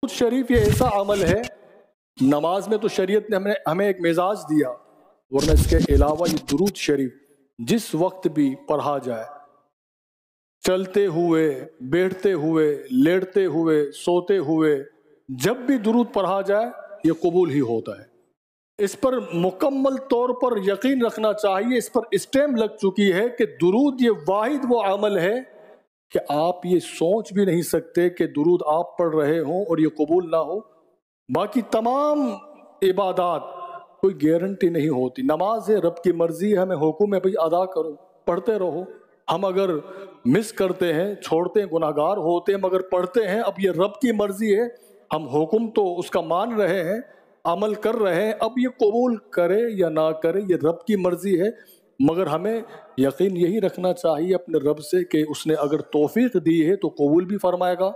درود شریف یہ ایسا عمل ہے، نماز میں تو شریعت نے ہمیں ایک مزاج دیا، ورنہ اس کے علاوہ یہ درود شریف جس وقت بھی پڑھا جائے، چلتے ہوئے، بیٹھتے ہوئے، لیٹتے ہوئے، سوتے ہوئے، جب بھی درود پڑھا جائے یہ قبول ہی ہوتا ہے۔ اس پر مکمل طور پر یقین رکھنا چاہیے، اس پر اسٹیمپ لگ چکی ہے کہ درود یہ واحد وہ عمل ہے کہ آپ یہ سوچ بھی نہیں سکتے کہ درود آپ پڑھ رہے ہوں اور یہ قبول نہ ہو۔ باقی تمام عبادات کوئی گارنٹی نہیں ہوتی۔ نماز ہے، رب کی مرضی ہے، ہمیں حکم ہے بھئی ادا کرو، پڑھتے رہو۔ ہم اگر مس کرتے ہیں، چھوڑتے ہیں، گناہگار ہوتے ہیں، مگر پڑھتے ہیں، اب یہ رب کی مرضی ہے، ہم حکم تو اس کا مان رہے ہیں، عمل کر رہے ہیں، اب یہ قبول کرے یا نہ کرے یہ رب کی مرضی ہے۔ مگر ہمیں یقین یہی رکھنا چاہیے اپنے رب سے کہ اس نے اگر توفیق دی ہے تو قبول بھی فرمائے گا۔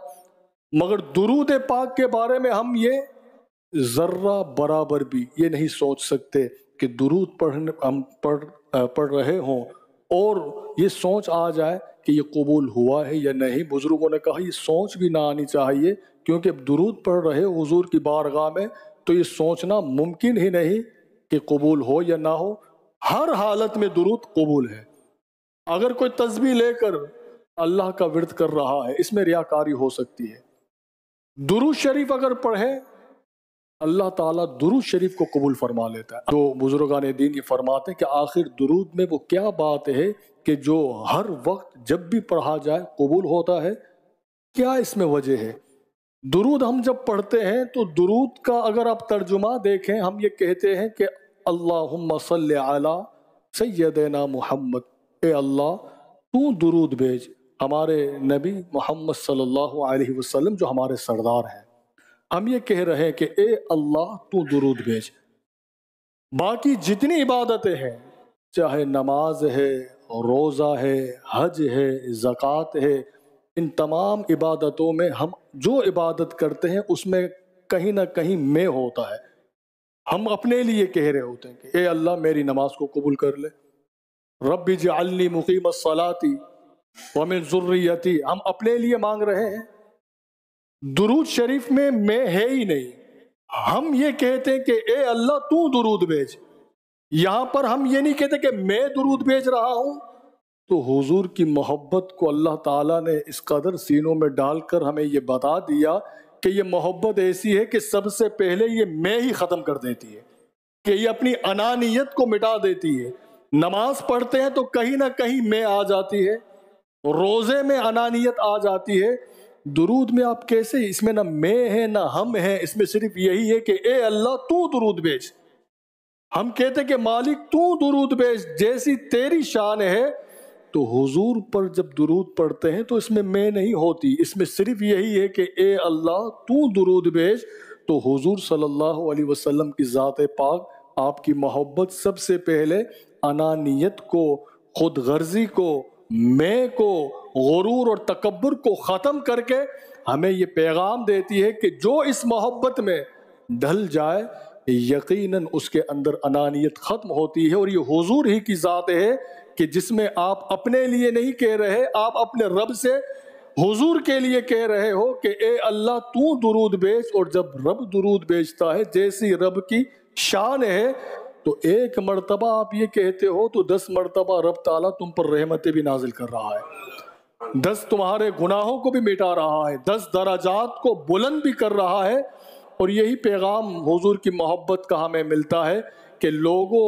مگر درود پاک کے بارے میں ہم یہ ذرہ برابر بھی یہ نہیں سوچ سکتے کہ درود ہم پڑھ رہے ہوں اور یہ سوچ آ جائے کہ یہ قبول ہوا ہے یا نہیں۔ بزرگوں نے کہا یہ سوچ بھی نہ آنی چاہیے، کیونکہ درود پڑھ رہے حضور کی بارگاہ میں تو یہ سوچنا ممکن ہی نہیں کہ قبول ہو یا نہ ہو۔ ہر حالت میں درود قبول ہے۔ اگر کوئی تسبیح لے کر اللہ کا ورد کر رہا ہے، اس میں ریاکاری ہو سکتی ہے۔ درود شریف اگر پڑھے، اللہ تعالیٰ درود شریف کو قبول فرما لیتا ہے۔ جو بزرگان دین یہ فرماتے ہیں کہ آخر درود میں وہ کیا بات ہے کہ جو ہر وقت جب بھی پڑھا جائے قبول ہوتا ہے، کیا اس میں وجہ ہے؟ درود ہم جب پڑھتے ہیں تو درود کا اگر آپ ترجمہ دیکھیں، ہم یہ کہتے ہیں کہ اللہم صلی علی سیدنا محمد، اے اللہ تو درود بھیج ہمارے نبی محمد صلی اللہ علیہ وسلم جو ہمارے سردار ہیں۔ ہم یہ کہہ رہے ہیں کہ اے اللہ تو درود بھیج۔ باقی جتنی عبادتیں ہیں، چاہے نماز ہے، روزہ ہے، حج ہے، زکوٰۃ ہے، ان تمام عبادتوں میں ہم جو عبادت کرتے ہیں اس میں کہیں نہ کہیں میں ہوتا ہے۔ ہم اپنے لیے کہہ رہے ہوتے ہیں کہ اے اللہ میری نماز کو قبول کر لے، رب اجعلنی مقیم الصلاۃ ومن ذریتی، ہم اپنے لیے مانگ رہے ہیں۔ درود شریف میں ہے ہی نہیں، ہم یہ کہتے ہیں کہ اے اللہ تو درود بھیج۔ یہاں پر ہم یہ نہیں کہتے کہ میں درود بھیج رہا ہوں، تو حضور کی محبت کو اللہ تعالیٰ نے اس قدر سینوں میں ڈال کر ہمیں یہ بتا دیا کہ یہ محبت ایسی ہے کہ سب سے پہلے یہ میں ہی ختم کر دیتی ہے، کہ یہ اپنی انانیت کو مٹا دیتی ہے۔ نماز پڑھتے ہیں تو کہیں نہ کہیں میں آ جاتی ہے، روزے میں انانیت آ جاتی ہے۔ درود میں آپ کیسے، اس میں نہ میں ہے نہ ہم ہیں، اس میں صرف یہی ہے کہ اے اللہ تو درود بھیج۔ ہم کہتے کہ مالک تو درود بھیج، جیسی تیری شان ہے۔ تو حضور پر جب درود پڑھتے ہیں تو اس میں نہیں ہوتی، اس میں صرف یہی ہے کہ اے اللہ تو درود بھیج۔ تو حضور صلی اللہ علیہ وسلم کی ذات پاک، آپ کی محبت سب سے پہلے انانیت کو، خود غرضی کو، میں کو، غرور اور تکبر کو ختم کر کے ہمیں یہ پیغام دیتی ہے کہ جو اس محبت میں ڈھل جائے یقیناً اس کے اندر انانیت ختم ہوتی ہے۔ اور یہ حضور ہی کی ذات ہے کہ جس میں آپ اپنے لیے نہیں کہہ رہے، آپ اپنے رب سے حضور کے لیے کہہ رہے ہو کہ اے اللہ تو درود بھیج۔ اور جب رب درود بھیجتا ہے، جیسی رب کی شان ہے، تو ایک مرتبہ آپ یہ کہتے ہو تو 10 مرتبہ رب تعالیٰ تم پر رحمتیں بھی نازل کر رہا ہے، 10 تمہارے گناہوں کو بھی مٹا رہا ہے، 10 درجات کو بلند بھی کر رہا ہے۔ اور یہی پیغام حضور کی محبت کا ہمیں ملتا ہے کہ لوگوں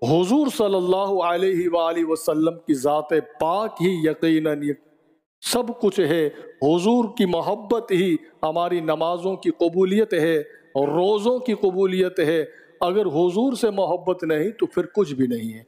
حضور صلی اللہ علیہ وآلہ وسلم کی ذات پاک ہی یقیناً سب کچھ ہے۔ حضور کی محبت ہی ہماری نمازوں کی قبولیت ہے اور روزوں کی قبولیت ہے۔ اگر حضور سے محبت نہیں تو پھر کچھ بھی نہیں ہے۔